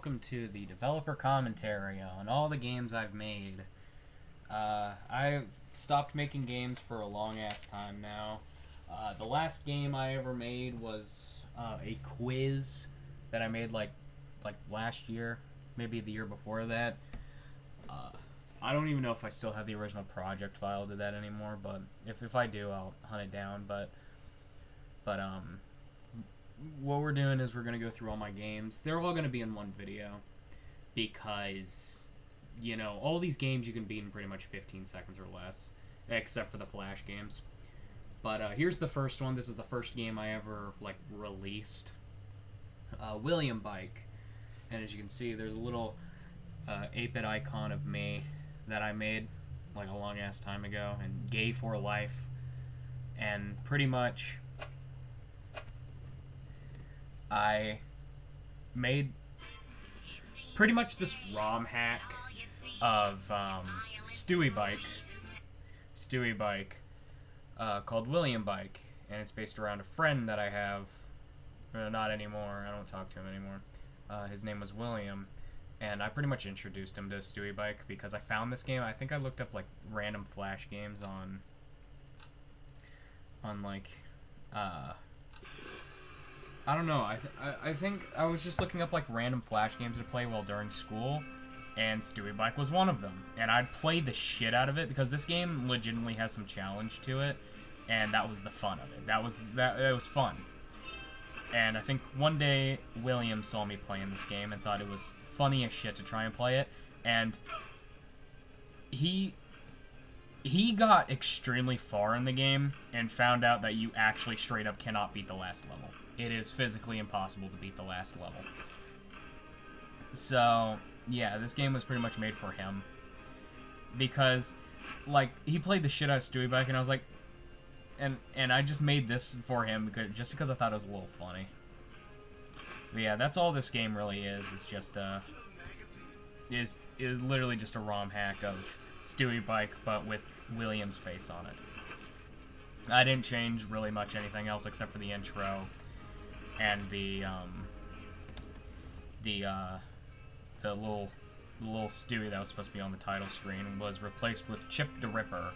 welcome to the developer commentary on all the games I've made. I've stopped making games for a long ass time now. The last game I ever made was a quiz that I made like last year, maybe the year before that. Uh, I don't even know if I still have the original project file to that anymore, but if I do, I'll hunt it down. But what we're doing is we're gonna go through all my games. They're all gonna be in one video because all these games you can beat in pretty much 15 seconds or less, except for the Flash games. But here's the first one. This is the first game I ever released. William Bike, and as you can see, there's a little 8-bit icon of me that I made like a long ass time ago, and gay for life, and pretty much I made pretty much this ROM hack of Stewie Bike, called William Bike, and it's based around a friend that I have. Not anymore. I don't talk to him anymore. His name was William, and I pretty much introduced him to Stewie Bike because I found this game. I think I looked up random Flash games on I don't know. I think I was just looking up random Flash games to play while during school, and Stewie Bike was one of them. And I'd play the shit out of it because this game legitimately has some challenge to it, and that was the fun of it. It was fun. And I think one day William saw me playing this game and thought it was funny as shit to try and play it, and he got extremely far in the game and found out that you actually straight up cannot beat the last level. It is physically impossible to beat the last level. So, yeah, this game was pretty much made for him. Because, he played the shit out of Stewie Bike, and I was like... And I just made this for him because I thought it was a little funny. But yeah, that's all this game really is. It's just, is literally just a ROM hack of Stewie Bike, but with William's face on it. I didn't change really much anything else except for the intro and the little Stewie that was supposed to be on the title screen was replaced with Chip the Ripper.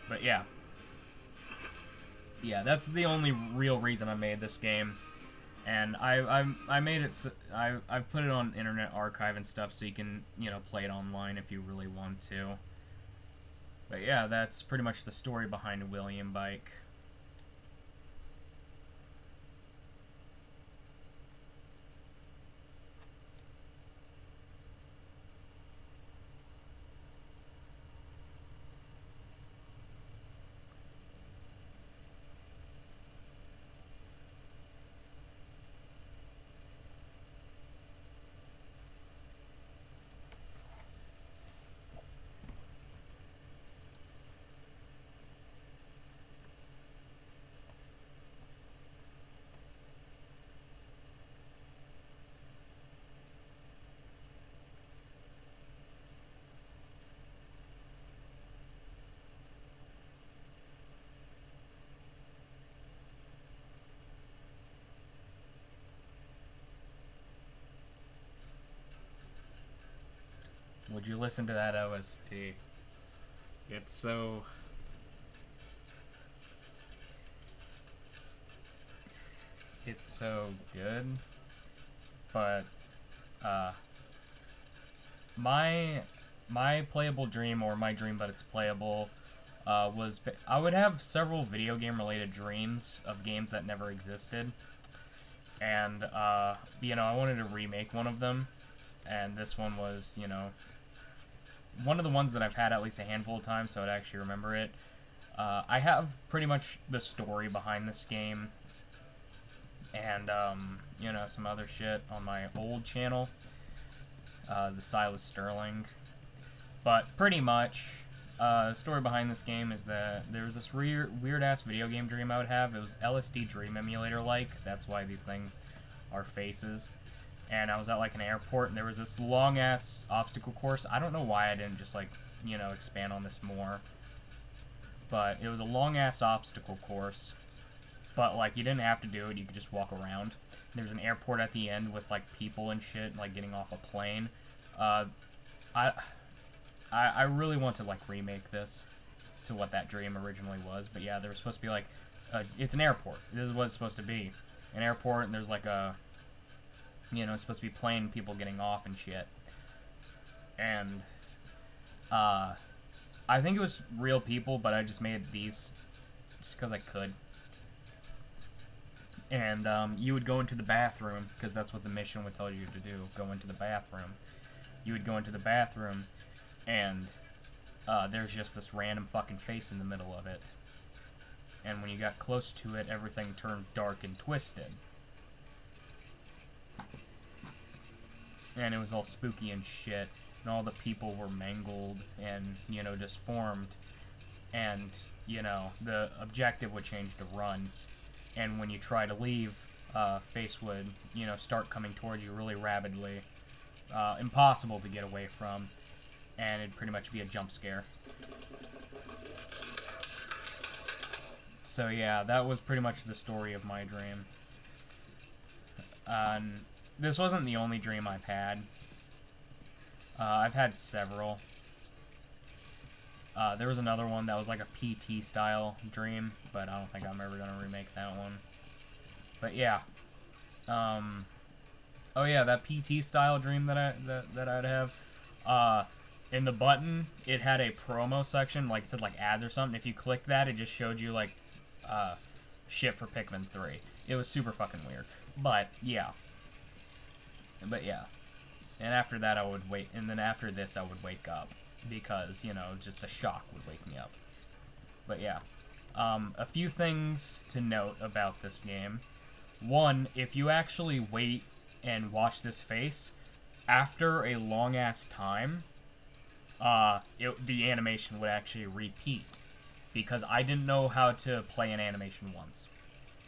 But yeah, that's the only real reason I made this game, and I made it. I've put it on Internet Archive and stuff, so you can play it online if you really want to. But yeah, that's pretty much the story behind William Bike. Would you listen to that OST? It's so... It's so good. But, my playable dream, or my dream but it's playable, was... I would have several video game related dreams of games that never existed. And, I wanted to remake one of them. And this one was, one of the ones that I've had at least a handful of times, so I'd actually remember it. I have pretty much the story behind this game, and, some other shit on my old channel, the Silas Sterling. But pretty much, the story behind this game is that there was this weird-ass video game dream I would have. It was LSD Dream Emulator-like. That's why these things are faces. And I was at an airport, and there was this long-ass obstacle course. I don't know why I didn't just expand on this more. But it was a long-ass obstacle course. But, you didn't have to do it. You could just walk around. there's an airport at the end with like people and shit like getting off a plane. Uh, I I really want to like remake this to what that dream originally was, but yeah, there was supposed to be like it's an airport. This is what it's supposed to be, an airport, and there's like a it's supposed to be plane people getting off and shit, and I think it was real people, but I just made these just because I could. And you would go into the bathroom, because that's what the mission would tell you to do, go into the bathroom. You would go into the bathroom, and there's just this random fucking face in the middle of it. And when you got close to it, everything turned dark and twisted. And it was all spooky and shit, and all the people were mangled and, disformed. And, the objective would change to run. And when you try to leave, face would, start coming towards you really rapidly. Impossible to get away from. And it'd pretty much be a jump scare. So yeah, that was pretty much the story of my dream. This wasn't the only dream I've had. I've had several. There was another one that was like a PT style dream, but I don't think I'm ever gonna remake that one. But yeah, oh yeah, that PT style dream that I'd have. In the button, it had a promo section, like said like ads or something. If you click that, it just showed you like shit for Pikmin 3. It was super fucking weird. But yeah. And after that I would wait, and then after this I would wake up. Because, just the shock would wake me up. But yeah. A few things to note about this game. One, if you actually wait and watch this face, after a long-ass time, the animation would actually repeat. Because I didn't know how to play an animation once.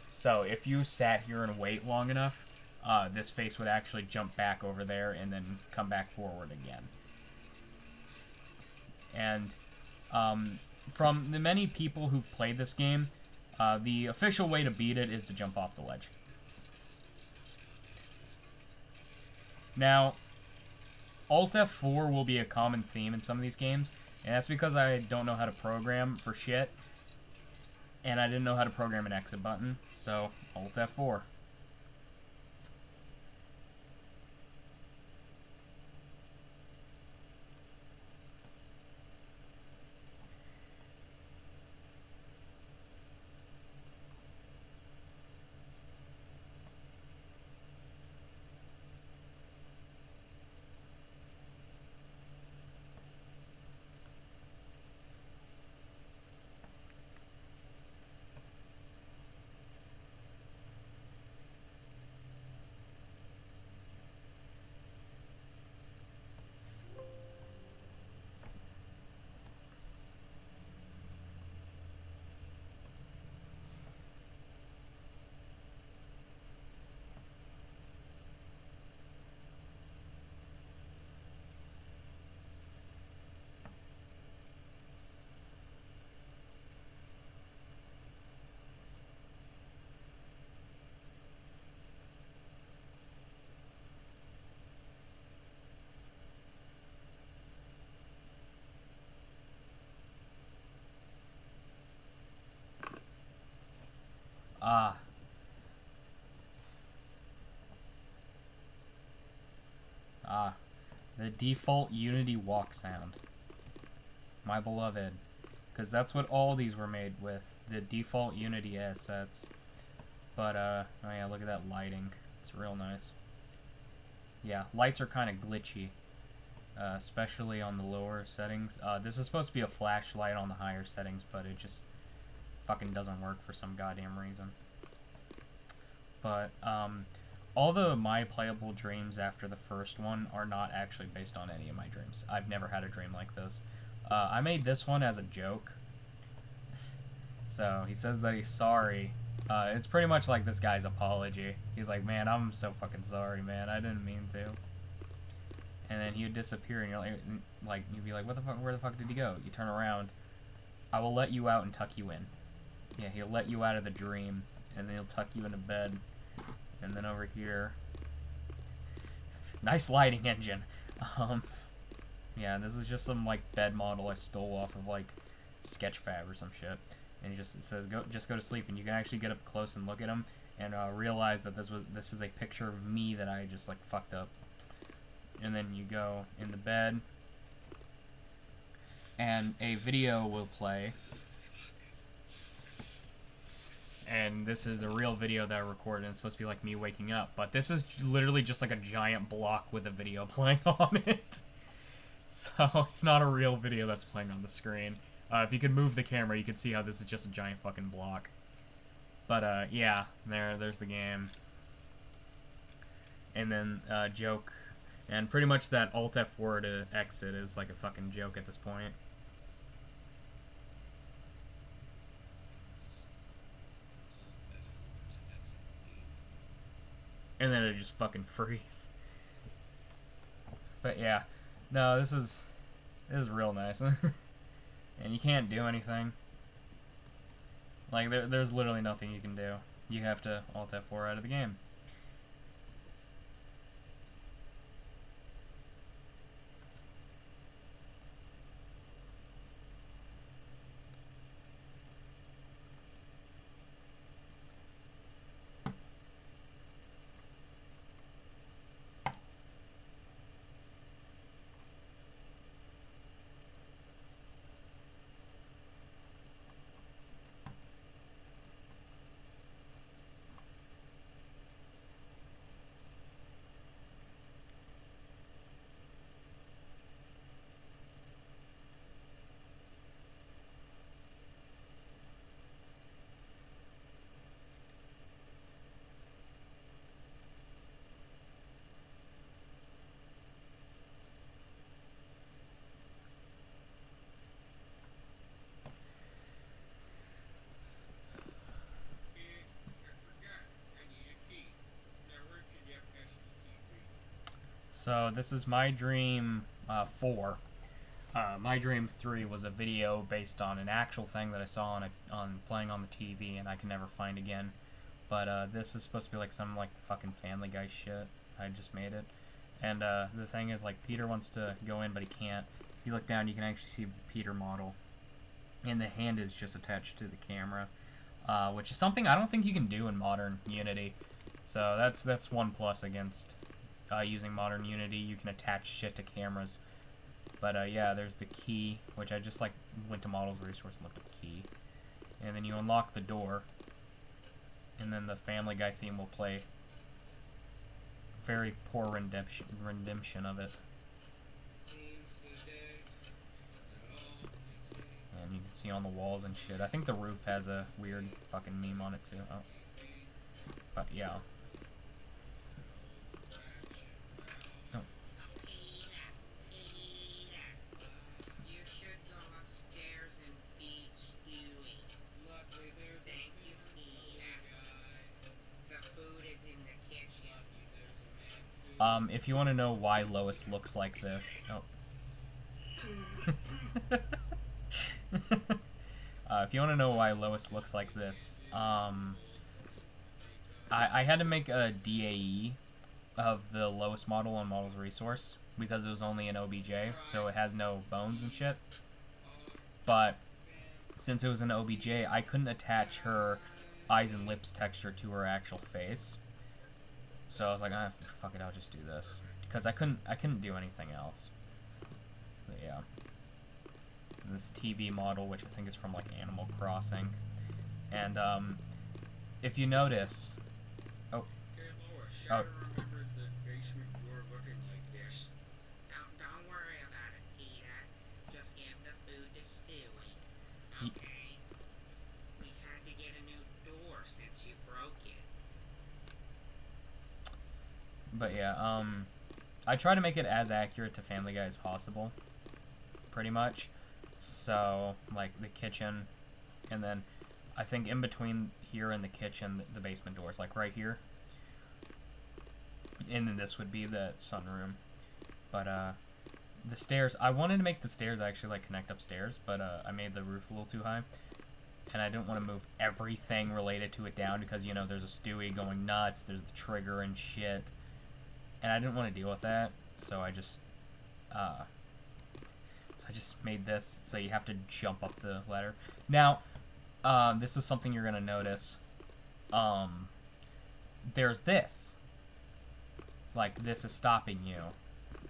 So if you sat here and wait long enough, this face would actually jump back over there and then come back forward again. And from the many people who've played this game, the official way to beat it is to jump off the ledge. Now, Alt F4 will be a common theme in some of these games, and that's because I don't know how to program for shit, and I didn't know how to program an exit button, so Alt F4. The default Unity walk sound. My beloved. Because that's what all these were made with. The default Unity assets. But, oh yeah, look at that lighting. It's real nice. Yeah, lights are kind of glitchy. Especially on the lower settings. This is supposed to be a flashlight on the higher settings, but it just fucking doesn't work for some goddamn reason. But, all my playable dreams after the first one are not actually based on any of my dreams. I've never had a dream like this. I made this one as a joke. So, he says that he's sorry. It's pretty much like this guy's apology. He's like, man, I'm so fucking sorry, man. I didn't mean to. And then he would disappear, and you're like, you'd be like, what the fuck? Where the fuck did he go? You turn around. I will let you out and tuck you in. Yeah, he'll let you out of the dream, and then he'll tuck you into bed. And then over here, nice lighting engine. Yeah, this is just some like bed model I stole off of like Sketchfab or some shit. And it says just go to sleep, and you can actually get up close and look at them and realize that this is a picture of me that I just like fucked up. And then you go in the bed, and a video will play. And this is a real video that I recorded, and it's supposed to be like me waking up. But this is literally just like a giant block with a video playing on it. So it's not a real video that's playing on the screen. If you could move the camera, you could see how this is just a giant fucking block. But yeah, there's the game. And then joke. And pretty much that Alt F4 to exit is like a fucking joke at this point. And then it just fucking freeze. But yeah, no, this is real nice. And you can't do anything. Like there's literally nothing you can do. You have to Alt F4 out of the game. So this is My Dream 4. My Dream 3 was a video based on an actual thing that I saw on playing on the TV, and I can never find again. But this is supposed to be like some like fucking Family Guy shit. I just made it, and the thing is like Peter wants to go in, but he can't. If you look down, you can actually see the Peter model, and the hand is just attached to the camera, which is something I don't think you can do in modern Unity. So that's one plus against using modern Unity. You can attach shit to cameras. But yeah, there's the key, which I just like went to Models Resource and looked up key. And then you unlock the door, and then the Family Guy theme will play. Very poor rendition of it. And you can see on the walls and shit. I think the roof has a weird fucking meme on it too. Oh. But yeah. If you want to know why Lois looks like this, if you want to know why Lois looks like this, I had to make a DAE of the Lois model on Models Resource because it was only an OBJ, so it had no bones and shit. But since it was an OBJ, I couldn't attach her eyes and lips texture to her actual face. So I was like, ah, fuck it, I'll just do this, because I couldn't do anything else. But yeah, this TV model, which I think is from like Animal Crossing, and if you notice, oh, oh. But yeah, I try to make it as accurate to Family Guy as possible, pretty much. So, like, the kitchen, and then I think in between here and the kitchen, the basement doors, like right here. And then this would be the sunroom. But, the stairs, I wanted to make the stairs actually, like, connect upstairs, but, I made the roof a little too high. and I didn't want to move everything related to it down because, you know, there's a Stewie going nuts, there's the trigger and shit, and I didn't want to deal with that, so I just made this so you have to jump up the ladder. Now, this is something you're gonna notice. There's this. Like, this is stopping you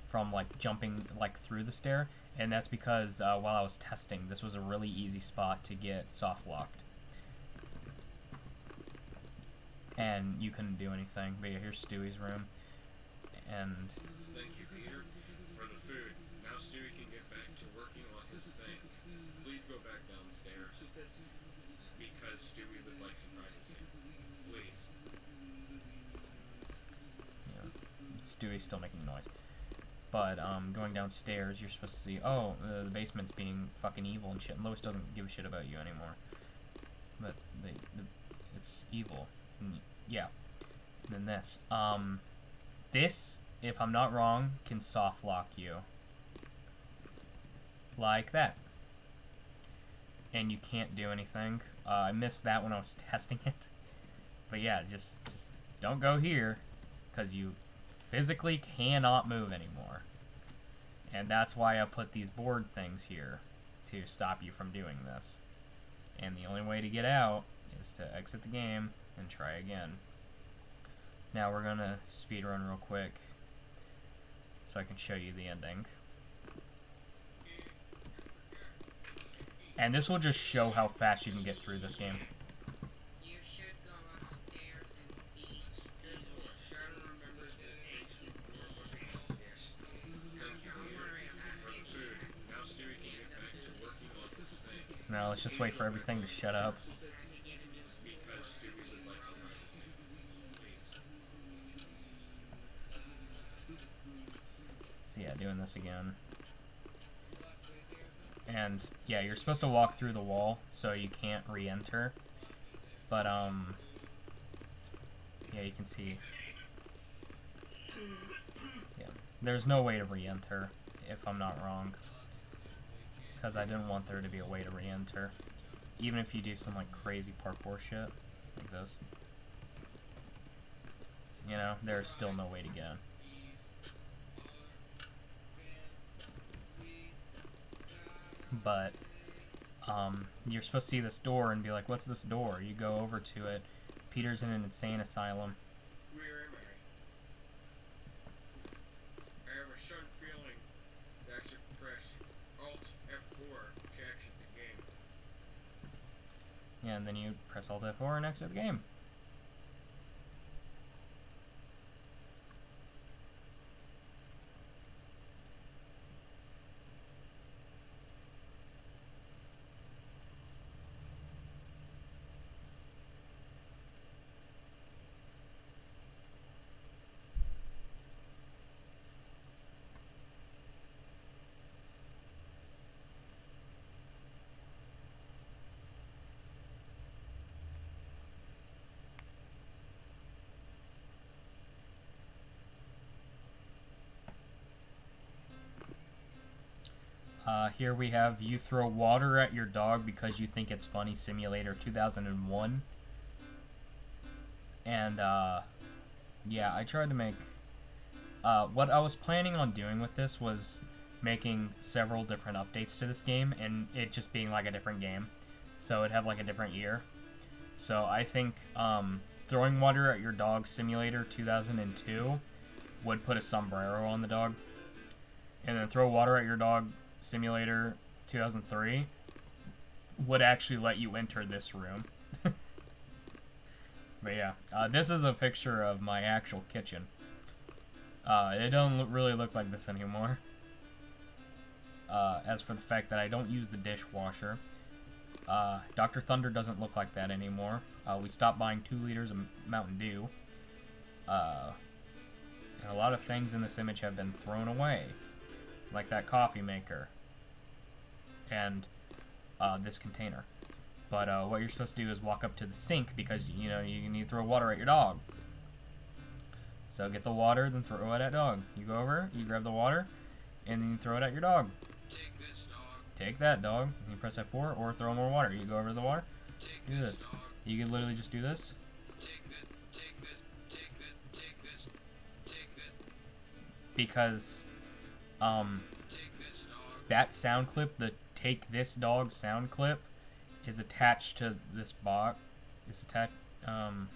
from, like, jumping, like, through the stair. And that's because, while I was testing, this was a really easy spot to get soft-locked. And you couldn't do anything. But yeah, here's Stewie's room. And... Thank you, Peter, for the food. Now Stewie can get back to working on his thing. Please go back downstairs. Because Stewie would like some privacy. Please. Yeah, Stewie's still making noise. But, going downstairs, you're supposed to see, oh, the basement's being fucking evil and shit. And Lois doesn't give a shit about you anymore. But it's evil. And, yeah. And then this. This, if I'm not wrong, can soft lock you. Like that. And you can't do anything. I missed that when I was testing it. But yeah, just don't go here, because you physically cannot move anymore. And that's why I put these board things here, to stop you from doing this. And the only way to get out is to exit the game and try again. Now we're gonna speedrun real quick, so I can show you the ending. And this will just show how fast you can get through this game. You should go upstairs and feed Stewie. Now Stewie can get back to working on his thing. Now let's just wait for everything to shut up. Because Stewie would like some privacy. Please. So yeah, doing this again. And yeah, you're supposed to walk through the wall, so you can't re-enter. But yeah, you can see. Yeah, there's no way to re-enter, if I'm not wrong, because I didn't want there to be a way to re-enter, even if you do some like crazy parkour shit like this. You know, there's still no way to get in. But you're supposed to see this door and be like, what's this door? You go over to it. Peter's in an insane asylum. Where am I? I have a sharp feeling that I should press Alt F4 to exit the game. Yeah, and then you press Alt F4 and exit the game. Here we have you throw water at your dog because you think it's funny, Simulator 2001. And yeah, I tried to make what I was planning on doing with this was making several different updates to this game and it just being like a different game, so it'd have like a different year. So I think throwing water at your dog Simulator 2002 would put a sombrero on the dog, and then throw water at your dog Simulator 2003 would actually let you enter this room. But yeah, this is a picture of my actual kitchen. It don't really look like this anymore. As for the fact that I don't use the dishwasher, Dr. Thunder doesn't look like that anymore. We stopped buying 2 liters of Mountain Dew. And a lot of things in this image have been thrown away, like that coffee maker and this container. But what you're supposed to do is walk up to the sink because, you know, you need to throw water at your dog. So get the water, then throw it at dog. You go over, you grab the water, and then you throw it at your dog. Take this, dog. Take that, dog. You press F4 or throw more water. You go over to the water, Take Do this, this. dog. You could literally just do this. Take this, take this, take this, take this, take this, Because, take this, dog. that sound clip, the Take This Dog sound clip, is attached to this box. It's attached, I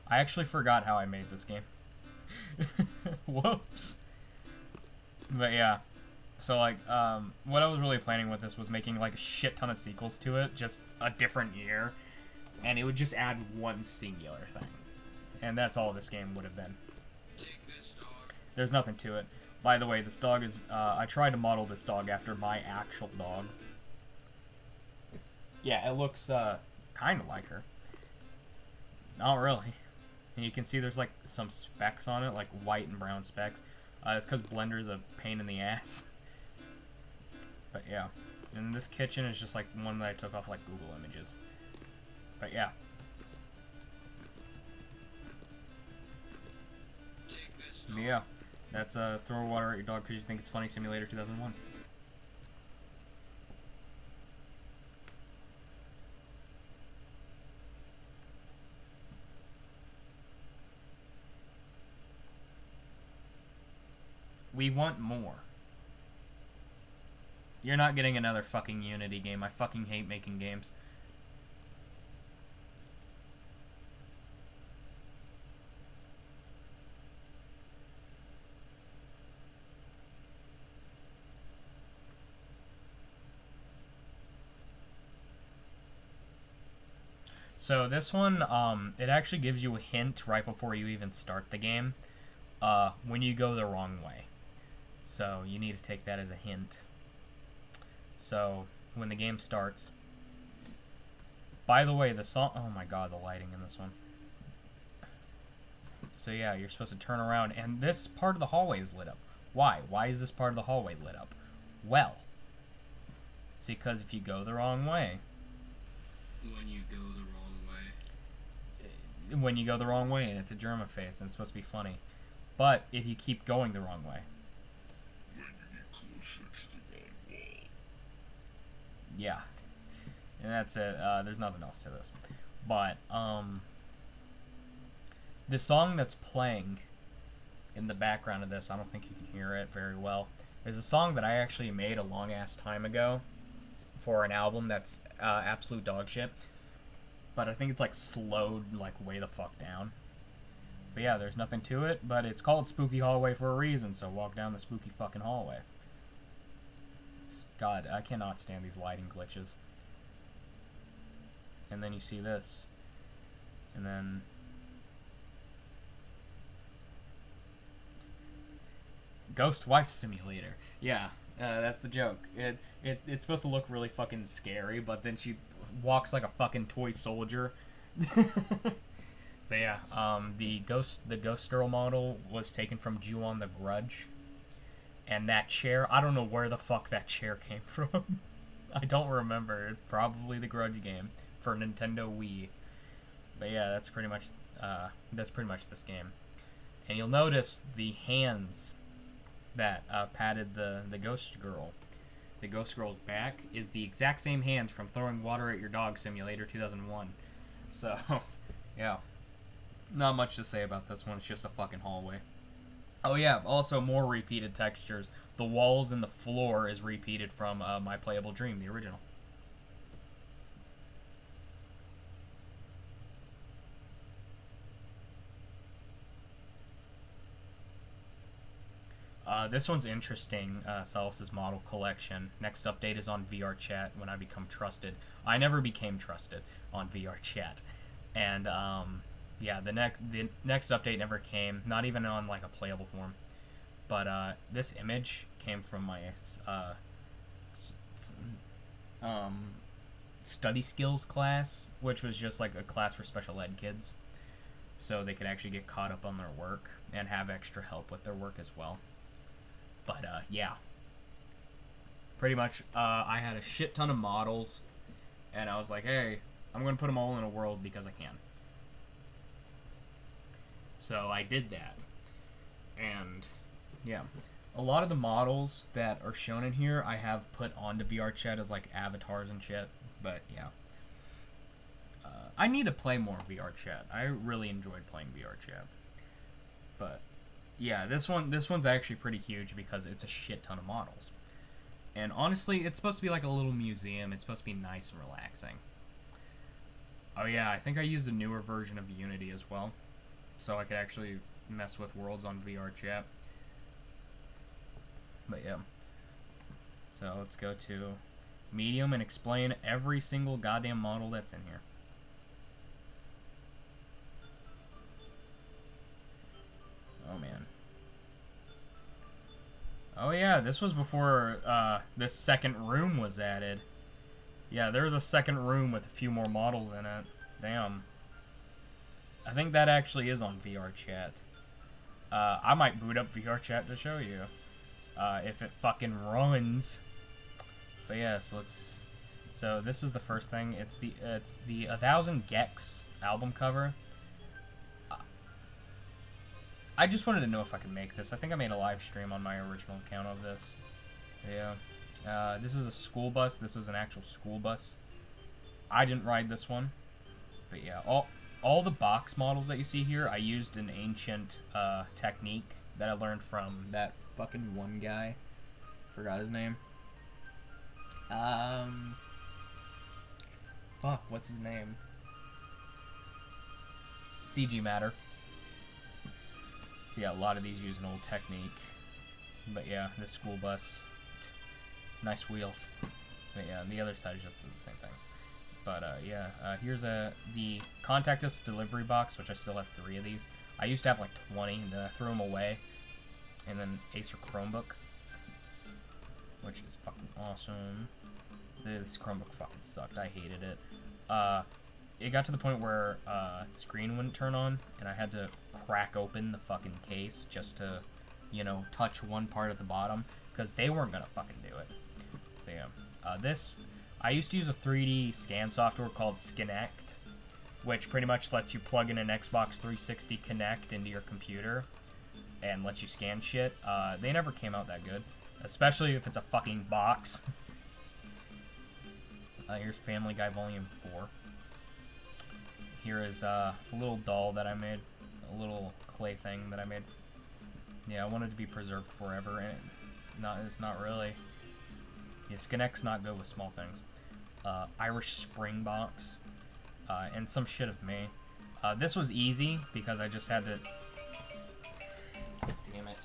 actually forgot how I made this game. Whoops. But yeah. So, like, what I was really planning with this was making, like, a shit ton of sequels to it, just a different year, and it would just add one singular thing. And that's all this game would have been. Take this, dog. There's nothing to it. By the way, this dog is, I tried to model this dog after my actual dog. Yeah, it looks, kind of like her. Not really. And you can see there's, like, some specks on it, like white and brown specks. It's because Blender's a pain in the ass. But yeah. And this kitchen is just, like, one that I took off, like, Google Images. But yeah. Take this, But dog. yeah. That's, Throw Water at Your Dog Because You Think It's Funny Simulator 2001. We want more. You're not getting another fucking Unity game. I fucking hate making games. So this one, it actually gives you a hint right before you even start the game, when you go the wrong way. So you need to take that as a hint. So when the game starts, by the way, the song, oh my god, the lighting in this one. So yeah, you're supposed to turn around, and this part of the hallway is lit up. Why? Why is this part of the hallway lit up? Well, it's because if you go the wrong way, When you go the wrong way. when you go the wrong way, and it's a German face, and it's supposed to be funny. But if you keep going the wrong way, yeah, and that's it. There's nothing else to this. But the song that's playing in the background of this, I don't think you can hear it very well. There's a song that I actually made a long ass time ago for an album that's absolute dog shit. But I think it's like slowed like way the fuck down. But yeah, there's nothing to it, but it's called Spooky Hallway for a reason, so walk down the spooky fucking hallway. God, I cannot stand these lighting glitches. And then you see this. And then... Ghost Wife Simulator. Yeah, that's the joke. It's supposed to look really fucking scary, but then she walks like a fucking toy soldier. But yeah, the ghost girl model was taken from Ju-on the Grudge. And that chair, I don't know where the fuck that chair came from. I don't remember. Probably the Grudge game for Nintendo Wii. But yeah, that's pretty much this game. And you'll notice the hands that patted the ghost girl. The ghost girl's back is the exact same hands from Throwing Water at Your Dog Simulator 2001. So, yeah. Not much to say about this one. It's just a fucking hallway. Oh yeah, also more repeated textures. The walls and the floor is repeated from My Playable Dream, the original. This one's interesting, Celis's model collection. Next update is on VR chat when I become trusted. I never became trusted on VR chat. And, yeah, the next update never came, not even on, like, a playable form. But, this image came from my, study skills class, which was just, like, a class for special ed kids. So they could actually get caught up on their work and have extra help with their work as well. But, yeah. Pretty much, I had a shit ton of models, and I was like, hey, I'm going to put them all in a world because I can. So I did that. And, yeah. A lot of the models that are shown in here, I have put onto VR chat as, like, avatars and shit. But, yeah. I need to play more VR Chat. I really enjoyed playing VR Chat. But yeah, this one's actually pretty huge because it's a shit ton of models. And honestly, it's supposed to be like a little museum. It's supposed to be nice and relaxing. Oh yeah, I think I used a newer version of Unity as well, so I could actually mess with worlds on VR Chat. But yeah. So let's go to medium and explain every single goddamn model that's in here. Oh man. Oh yeah, this was before this second room was added. Yeah, there was a second room with a few more models in it. Damn. I think that actually is on VR Chat. I might boot up VR Chat to show you. If it fucking runs. But yeah, so this is the first thing. It's the 1000 Gex album cover. I just wanted to know if I could make this. I think I made a live stream on my original account of this. Yeah. This is a school bus. This was an actual school bus. I didn't ride this one. But yeah, all the box models that you see here, I used an ancient technique that I learned from that fucking one guy. Forgot his name. Fuck, what's his name? CG Matter. So yeah, a lot of these use an old technique. But yeah, this school bus. Nice wheels. But yeah, and the other side is just the same thing. But yeah, here's the Contact Us delivery box, which I still have 3 of these. I used to have like 20, and then I threw them away. And then Acer Chromebook, which is fucking awesome. This Chromebook fucking sucked. I hated it. It got to the point where the screen wouldn't turn on, and I had to crack open the fucking case just to, you know, touch one part at the bottom, because they weren't gonna fucking do it. So yeah, I used to use a 3D scan software called Skinect, which pretty much lets you plug in an Xbox 360 Kinect into your computer and lets you scan shit. They never came out that good, especially if it's a fucking box. Here's Family Guy Volume 4. Here is a little doll that I made, a little clay thing that I made. Yeah, I wanted it to be preserved forever, and it's not really. Yeah, Skinect's not good with small things. Irish Spring box, and some shit of me. This was easy because I just had to. Damn it.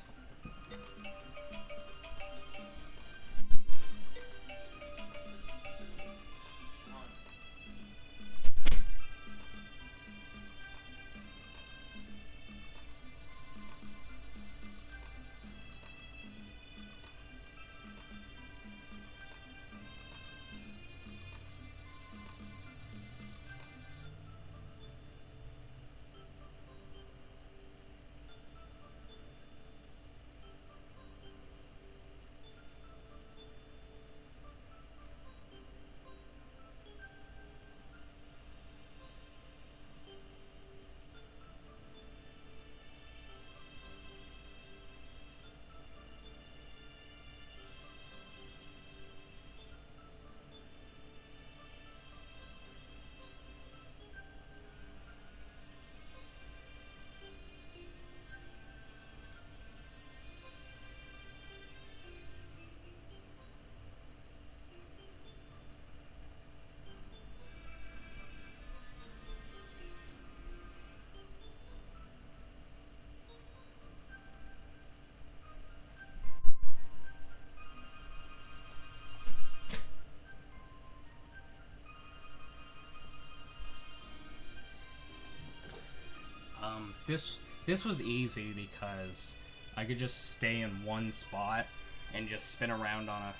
This was easy because I could just stay in one spot and just spin around on a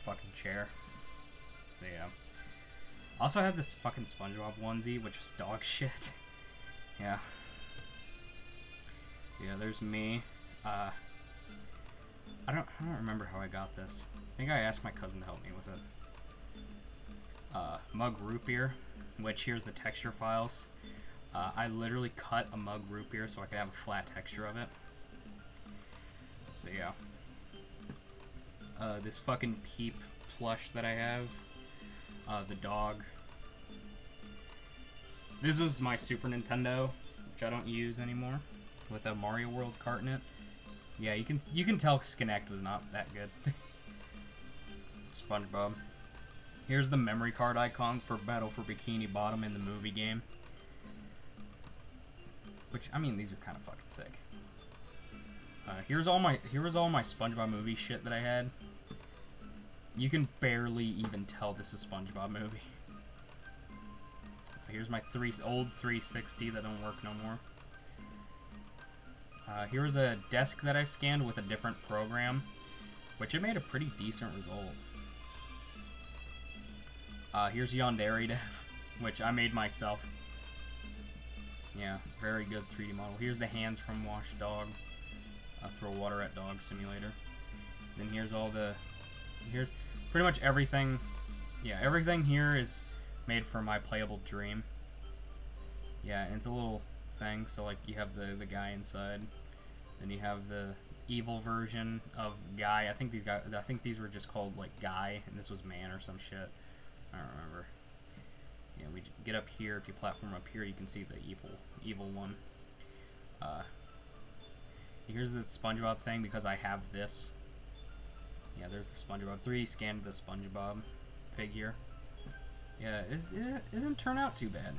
fucking chair. So yeah. Also, I had this fucking SpongeBob onesie, which was dog shit. Yeah. Yeah, there's me. I don't remember how I got this. I think I asked my cousin to help me with it. Mug root beer, which here's the texture files. I literally cut a mug root beer so I could have a flat texture of it. So yeah. This fucking Peep plush that I have. The dog. This was my Super Nintendo, which I don't use anymore, with a Mario World cart in it. Yeah, you can tell Kinect was not that good. SpongeBob. Here's the memory card icons for Battle for Bikini Bottom in the movie game. Which, I mean, these are kind of fucking sick. Here's all my SpongeBob movie shit that I had. You can barely even tell this is SpongeBob movie. Here's my old 360 that don't work no more. Here's a desk that I scanned with a different program, which it made a pretty decent result. Here's Yandere Dev, which I made myself. Yeah, very good 3D model. Here's the hands from Wash Dog. Throw water at Dog Simulator. Then here's here's pretty much everything. Yeah, everything here is made for My Playable Dream. Yeah, and it's a little thing, so like you have the guy inside, then you have the evil version of Guy. I think these were just called like Guy, and this was Man or some shit. I don't remember. Yeah, we get up here. If you platform up here, you can see the evil one. Here's the SpongeBob thing because I have this. Yeah, there's the SpongeBob 3D scanned the SpongeBob figure. Yeah, it didn't turn out too bad.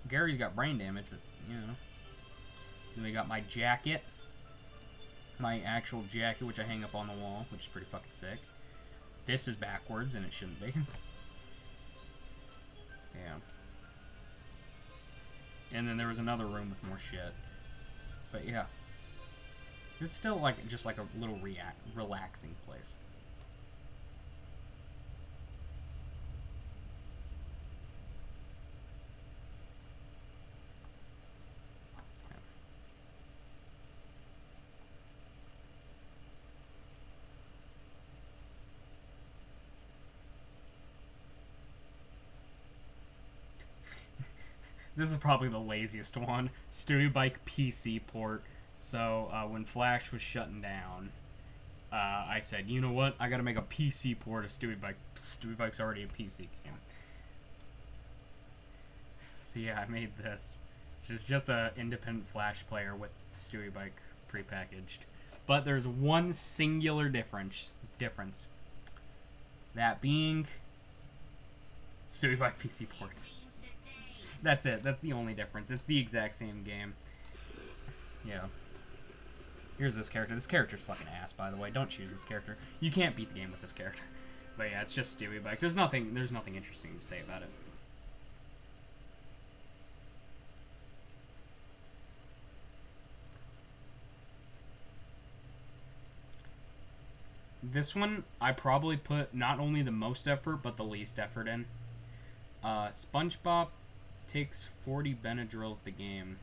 Gary's got brain damage, but you know. Then we got my jacket, my actual jacket, which I hang up on the wall, which is pretty fucking sick. This is backwards, and it shouldn't be. Yeah. And then there was another room with more shit. But yeah. It's still like just like a little relaxing place. This is probably the laziest one. Stewie Bike PC port. So when Flash was shutting down, I said, you know what? I gotta make a PC port of Stewie Bike. Stewie Bike's already a PC game. So yeah, I made this. It's just a independent Flash player with Stewie Bike prepackaged. But there's one singular difference. That being Stewie Bike PC port. That's it. That's the only difference. It's the exact same game. Yeah. Here's this character. This character's fucking ass, by the way. Don't choose this character. You can't beat the game with this character. But yeah, it's just Stewie Bike. There's nothing interesting to say about it. This one, I probably put not only the most effort, but the least effort in. SpongeBob takes 40 Benadryls the game.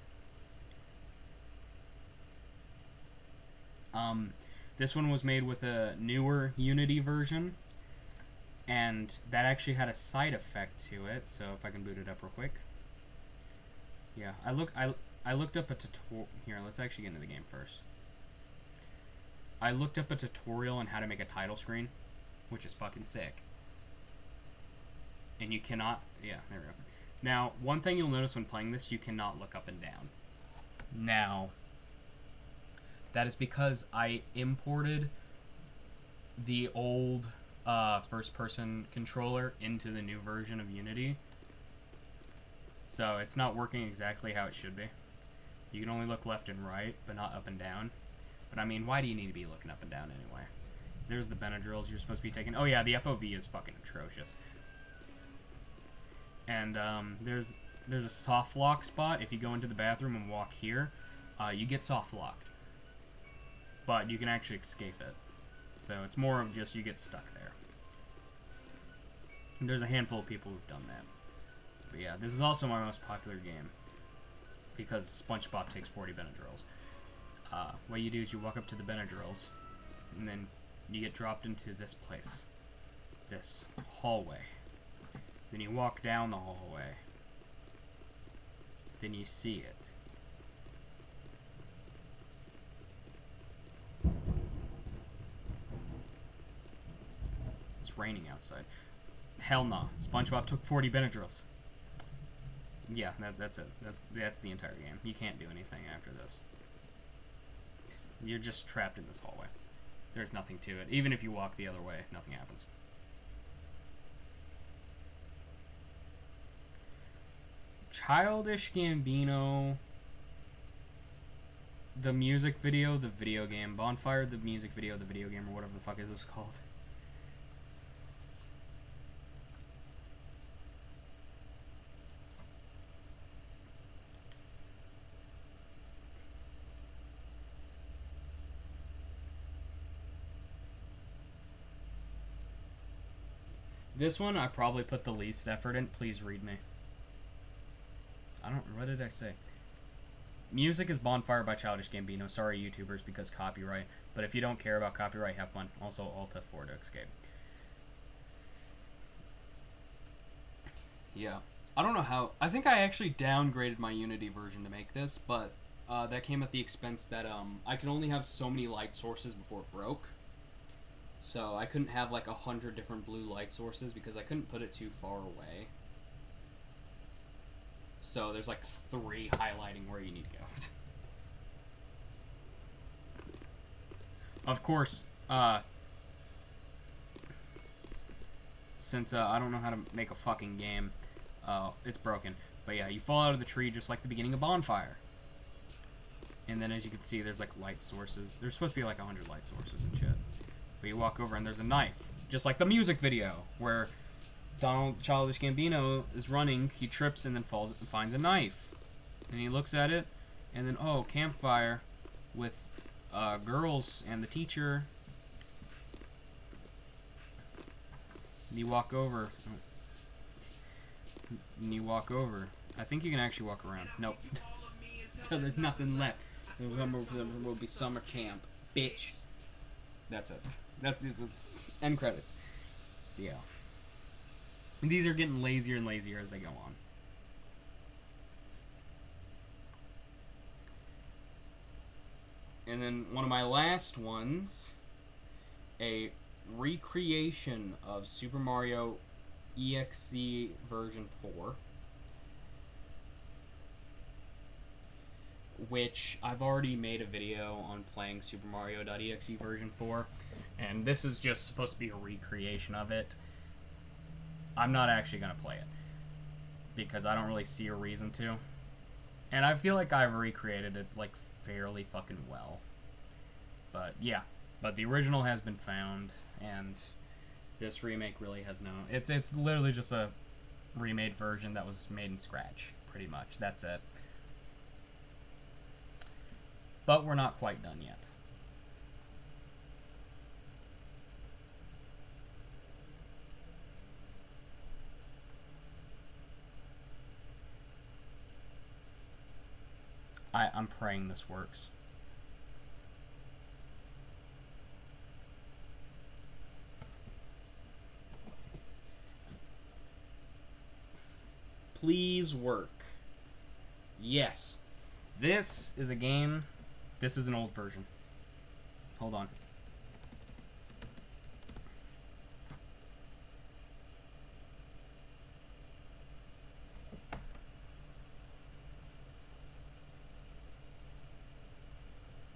This one was made with a newer Unity version, and that actually had a side effect to it. So if I can boot it up real quick. Yeah, I looked up a tutorial. Here, let's actually get into the game first. I looked up a tutorial on how to make a title screen, which is fucking sick. And you cannot. Yeah, there we go. Now, one thing you'll notice when playing this, you cannot look up and down. Now, that is because I imported the old first-person controller into the new version of Unity. So it's not working exactly how it should be. You can only look left and right, but not up and down. But I mean, why do you need to be looking up and down anyway? There's the Benadryls you're supposed to be taking. Oh yeah, the FOV is fucking atrocious. And there's a soft lock spot. If you go into the bathroom and walk here, you get soft locked. But you can actually escape it. So it's more of just you get stuck there. And there's a handful of people who've done that. But yeah, this is also my most popular game. Because SpongeBob takes 40 Benadryls. What you do is you walk up to the Benadryls, and then you get dropped into this place. This hallway. Then you walk down the hallway. Then you see it. It's raining outside. Hell no. SpongeBob took 40 Benadryls. Yeah, that's it. That's the entire game. You can't do anything after this. You're just trapped in this hallway. There's nothing to it. Even if you walk the other way, nothing happens. Childish Gambino, the music video, the video game. Bonfire, the music video, the video game, or whatever the fuck is this called. This one I probably put the least effort in. Please read me. What did I say? Music is Bonfire by Childish Gambino. Sorry, YouTubers, because copyright. But if you don't care about copyright, have fun. Also, Alt F4 to escape. Yeah. I don't know how... I think I actually downgraded my Unity version to make this, but that came at the expense that I could only have so many light sources before it broke. So I couldn't have like 100 different blue light sources because I couldn't put it too far away. So there's like 3 highlighting where you need to go. Of course, since I don't know how to make a fucking game, it's broken. But yeah, you fall out of the tree just like the beginning of Bonfire. And then as you can see, there's like light sources. There's supposed to be like 100 light sources and shit. But you walk over and there's a knife. Just like the music video, where Childish Gambino is running, he trips and then falls and finds a knife. And he looks at it, and then, oh, campfire with girls and the teacher. And you walk over. And you walk over. I think you can actually walk around. Nope. Till there's nothing left. November will be summer camp. Bitch. That's it. That's end credits. Yeah. And these are getting lazier and lazier as they go on. And then one of my last ones, a recreation of Super Mario EXE version 4, which I've already made a video on playing Super Mario.exe version 4, and this is just supposed to be a recreation of it. I'm not actually going to play it, because I don't really see a reason to. And I feel like I've recreated it, like, fairly fucking well. But, yeah. But the original has been found, and this remake really has no... It's literally just a remade version that was made in Scratch, pretty much. That's it. But we're not quite done yet. I'm praying this works. Please work. Yes. This is a game. This is an old version. Hold on.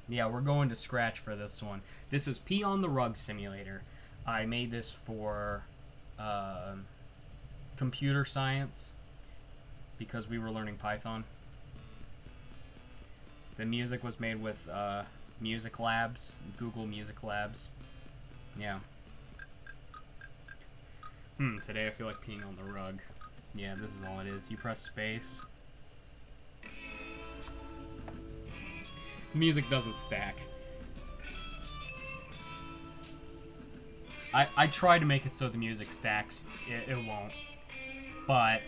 Yeah, we're going to Scratch for this one. This is Pee on the Rug Simulator. I made this for computer science because we were learning Python. The music was made with Music Labs, Google Music Labs. Yeah. Today I feel like peeing on the rug. Yeah, this is all it is. You press space. Music doesn't stack. I try to make it so the music stacks. It won't. But,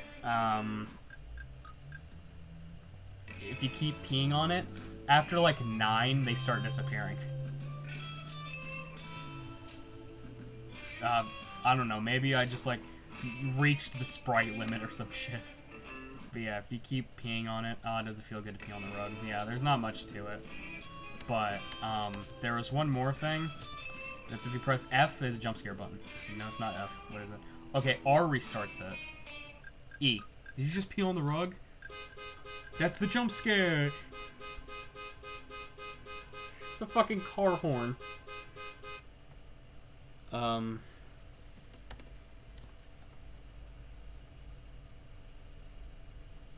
if you keep peeing on it, after like 9, they start disappearing. I don't know, maybe I just like reached the sprite limit or some shit. But yeah, if you keep peeing on it, does it feel good to pee on the rug? Yeah, there's not much to it. But, there was one more thing. That's if you press F, is a jump scare button. No, it's not F. What is it? Okay, R restarts it. E. Did you just pee on the rug? That's the jump scare. It's a fucking car horn.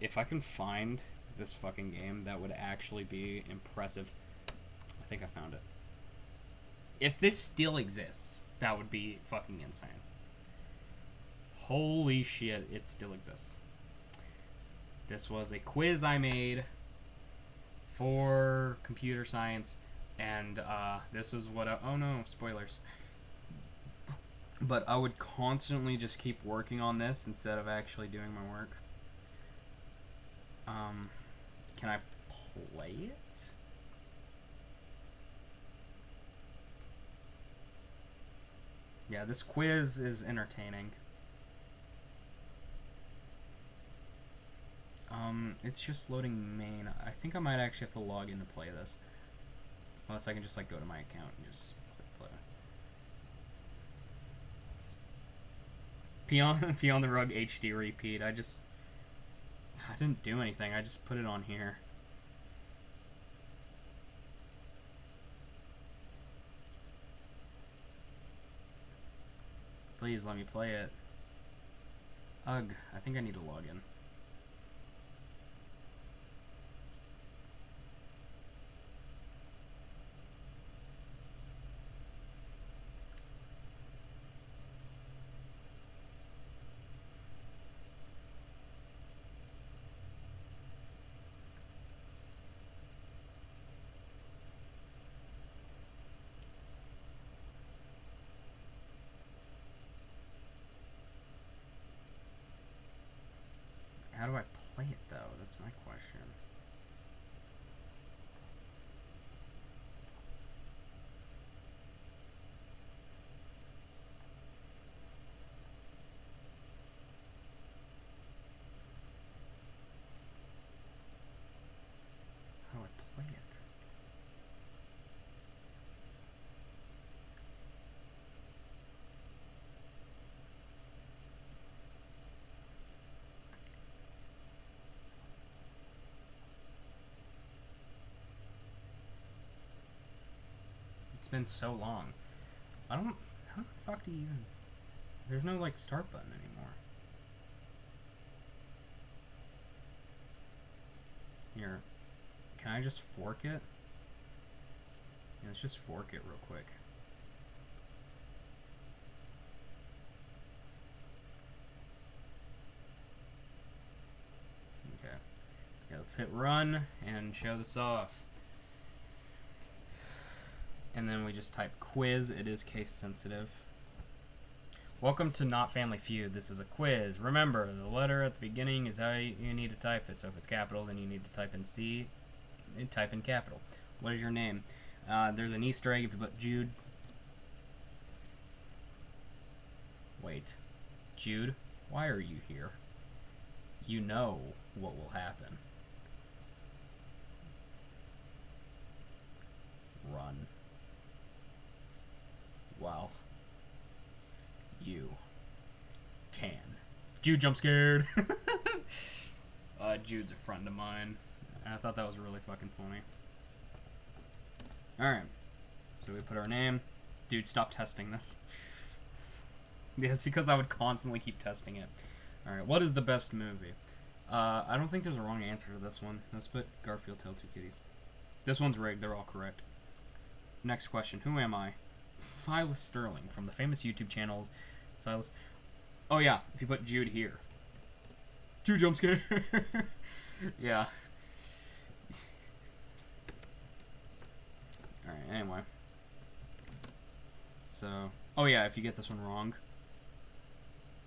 If I can find this fucking game, that would actually be impressive. I think I found it. If this still exists, that would be fucking insane. Holy shit, it still exists. This was a quiz I made for computer science, and this is what I... Oh no, spoilers. But I would constantly just keep working on this instead of actually doing my work. Can I play it? Yeah, this quiz is entertaining. It's just loading main. I think I might actually have to log in to play this. Unless I can just like go to my account and just click play. Pee on the Rug HD repeat. I didn't do anything. I just put it on here. Please let me play it. Ugh, I think I need to log in. How do I play it, though? That's my question. How do I play it? It's been so long. How the fuck do you even... There's no, like, start button anymore. Here. Can I just fork it? Yeah, let's just fork it real quick. Okay. Yeah, let's hit run and show this off. And then we just type quiz. It is case sensitive. Welcome to Not Family Feud. This is a quiz. Remember, the letter at the beginning is how you need to type it. So if it's capital, then you need to type in C and type in capital. What is your name? There's an Easter egg if you put Jude. Wait. Jude, why are you here? You know what will happen. Run. Wow. You can. Jude jump scared. Jude's a friend of mine. I thought that was really fucking funny. Alright. So we put our name. Dude, stop testing this. Yeah, it's because I would constantly keep testing it. Alright, what is the best movie? I don't think there's a wrong answer to this one. Let's put Garfield Tale 2 Kitties. This one's rigged. They're all correct. Next question. Who am I? Silas Sterling from the famous YouTube channels. Silas. Oh yeah, if you put Jude here. Jude jump scare. Yeah. Alright, anyway. So, oh yeah, if you get this one wrong.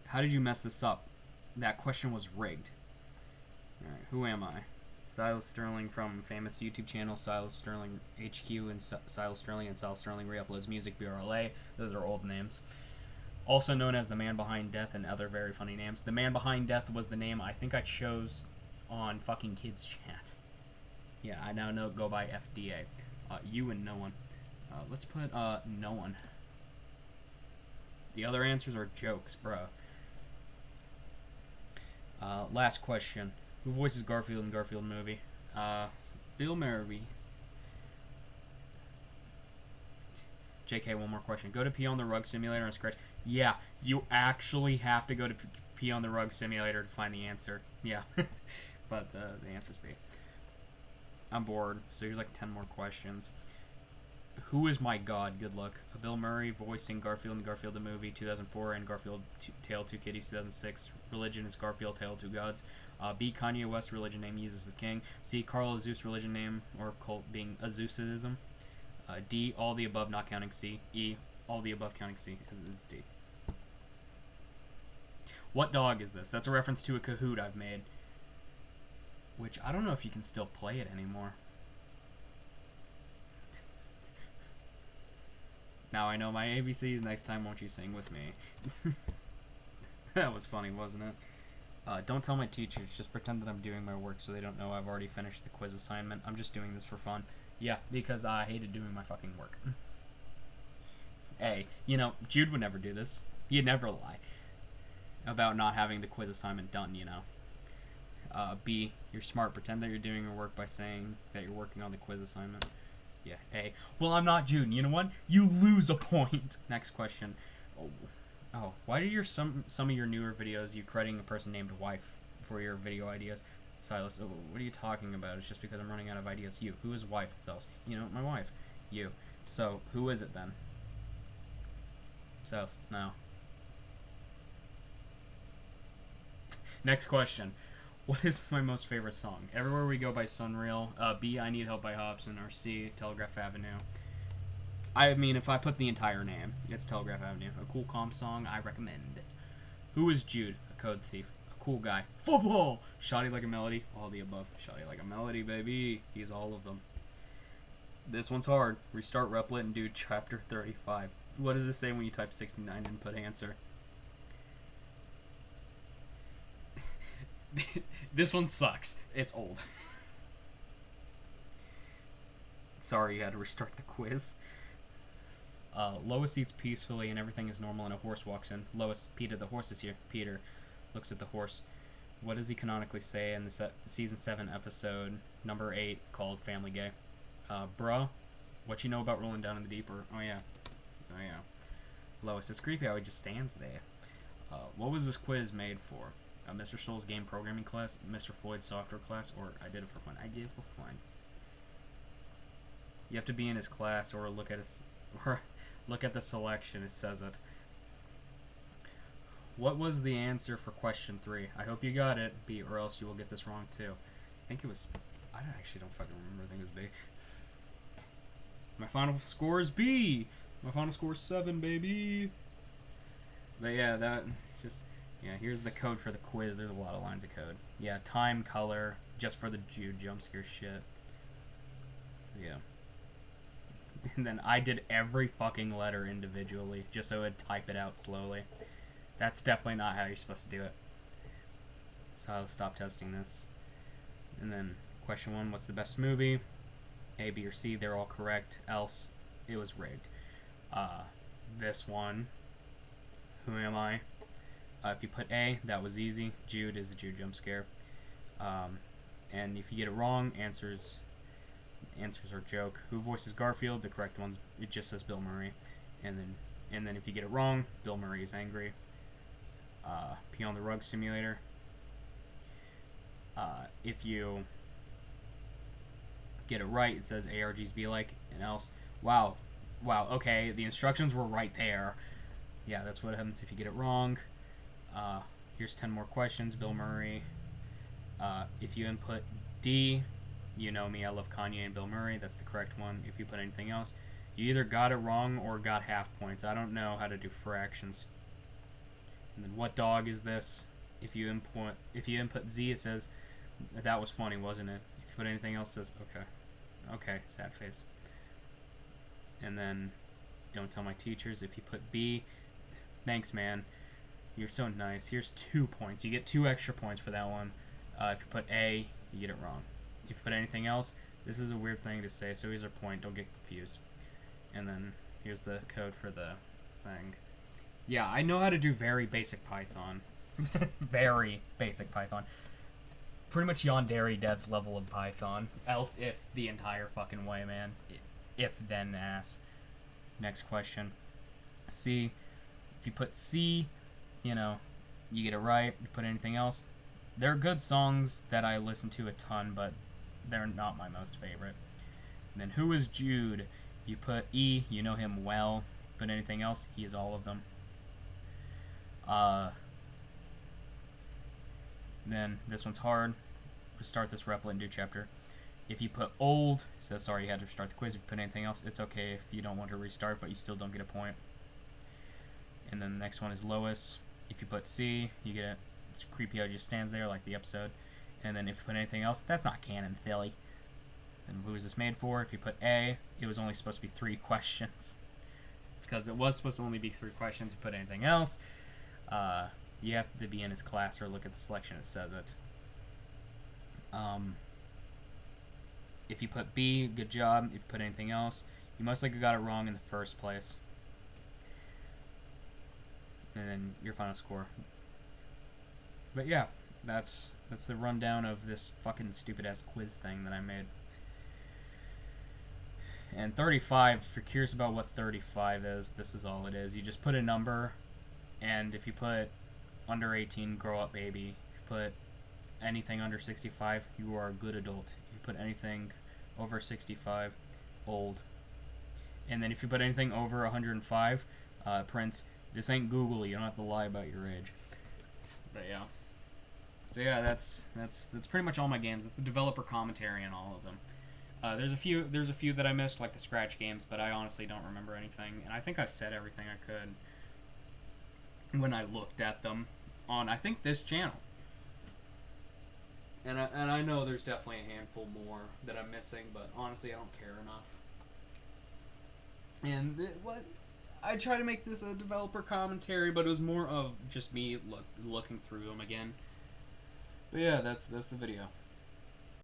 How did you mess this up? That question was rigged. Alright, who am I? Silas Sterling from famous YouTube channel Silas Sterling HQ and Silas Sterling re-uploads music BRLA. Those are old names. Also known as the Man Behind Death and other very funny names. The Man Behind Death was the name I think I chose on fucking Kids Chat. Yeah, I now go by FDA. You and no one. Let's put no one. The other answers are jokes, bruh. Last question. Who voices Garfield in Garfield movie? Bill Murray. JK, one more question. Go to Pee on the Rug Simulator and scratch. Yeah, you actually have to go to Pee on the Rug Simulator to find the answer. Yeah. But the answer's B. I'm bored, so here's like 10 more questions. Who is my god? Good luck. Bill Murray voicing Garfield in Garfield the movie 2004 and Garfield Tale of Two Kitties 2006. Religion is Garfield Tale of Two Gods. B. Kanye West religion name uses as king. C. Carl Zeus religion name or cult being Azusaism. D. All the above not counting C. E. All the above counting C. It's D. What dog is this? That's a reference to a Kahoot I've made. Which, I don't know if you can still play it anymore. Now I know my ABCs. Next time, won't you sing with me? That was funny, wasn't it? Don't tell my teachers. Just pretend that I'm doing my work so they don't know I've already finished the quiz assignment. I'm just doing this for fun. Yeah, because I hated doing my fucking work. A. You know, Jude would never do this. He'd never lie about not having the quiz assignment done, you know. B. You're smart. Pretend that you're doing your work by saying that you're working on the quiz assignment. Yeah. A. Well, I'm not Jude. You know what? You lose a point. Next question. Oh. Why did some of your newer videos you crediting a person named wife for your video ideas? Silas. What are you talking about? It's just because I'm running out of ideas. You. Who is wife? Silas. You know, my wife. You. So, who is it then? Silas. No. Next question. What is my most favorite song? Everywhere We Go by Sunreal. B. I Need Help by Hobson. Or C. Telegraph Avenue. I mean, if I put the entire name, it's Telegraph Avenue. A cool, calm song I recommend. Who is Jude? A code thief. A cool guy. Football! Shoddy like a melody. All the above. Shoddy like a melody, baby. He's all of them. This one's hard. Restart Replit and do chapter 35. What does it say when you type 69 and put answer? This one sucks. It's old. Sorry you had to restart the quiz. Lois eats peacefully and everything is normal and a horse walks in. Lois, Peter, the horse is here. Peter looks at the horse. What does he canonically say in the season 7 episode number 8 called Family Gay? Bruh, what you know about rolling down in the deep? Or, oh yeah. Lois, it's creepy how he just stands there. What was this quiz made for? Mr. Stoll's game programming class, Mr. Floyd's software class, or I did it for fun. I did it for fun. You have to be in his class or look at the selection. It says it. What was the answer for question 3? I hope you got it, B, or else you will get this wrong too. I think it was. I actually don't fucking remember. I think it was B. My final score is B. My final score is 7, baby. But yeah, that's just. Yeah, here's the code for the quiz. There's a lot of lines of code. Yeah, time, color, just for the Jude jump scare shit. Yeah. And then I did every fucking letter individually, just so it would type it out slowly. That's definitely not how you're supposed to do it. So I'll stop testing this. And then question 1, what's the best movie? A, B, or C, they're all correct. Else, it was rigged. This one, who am I? If you put A, that was easy. Jude is the Jude jump scare. And if you get it wrong, answers are joke. Who voices Garfield? The correct one's it just says Bill Murray. And then if you get it wrong, Bill Murray is angry. Pee on the Rug Simulator. If you get it right, it says ARGs be like, and else. Wow, okay, the instructions were right there. Yeah, that's what happens if you get it wrong. Here's 10 more questions. Bill Murray. If you input D, you know me, I love Kanye and Bill Murray. That's the correct one. If you put anything else, you either got it wrong or got half points. I don't know how to do fractions. And then what dog is this? If you input Z, it says that was funny, wasn't it? If you put anything else, it says okay, sad face. And then don't tell my teachers. If you put B, thanks, man. You're so nice. Here's 2 points. You get 2 extra points for that one. If you put A, you get it wrong. If you put anything else, this is a weird thing to say, so here's our point. Don't get confused. And then here's the code for the thing. Yeah, I know how to do very basic Python. Very basic Python. pretty much Yandere devs level of Python. Else if the entire fucking way, man. If then ass. Next question. C. If you put C, you know, you get it right. You put anything else. They're good songs that I listen to a ton, but they're not my most favorite. And then who is Jude? You put E, you know him well. Put anything else, he is all of them. Then this one's hard. Restart this replet and do chapter. If you put old, it says sorry you had to restart the quiz. If you put anything else, it's okay if you don't want to restart, but you still don't get a point. And then the next one is Lois. If you put C, you get it. It's creepy how it just stands there like the episode. And then if you put anything else, that's not canon, Philly. Then who is this made for? If you put A, it was only supposed to be 3 questions. Because it was supposed to only be 3 questions. If you put anything else, you have to be in his class or look at the selection. It says it. If you put B, good job. If you put anything else, you most likely got it wrong in the first place. And then your final score. But yeah, that's the rundown of this fucking stupid ass quiz thing that I made. And 35, if you're curious about what 35 is, this is all it is. You just put a number, and if you put under 18, grow up baby. If you put anything under 65, you are a good adult. If you put anything over 65, old. And then if you put anything over 105, Prince, this ain't Google, you don't have to lie about your age. But yeah. So yeah, that's pretty much all my games. It's the developer commentary on all of them. There's a few that I missed, like the scratch games, but I honestly don't remember anything. And I think I said everything I could when I looked at them on, I think, this channel. And I know there's definitely a handful more that I'm missing, but honestly I don't care enough. And I try to make this a developer commentary, but it was more of just me looking through them again. But yeah, that's the video.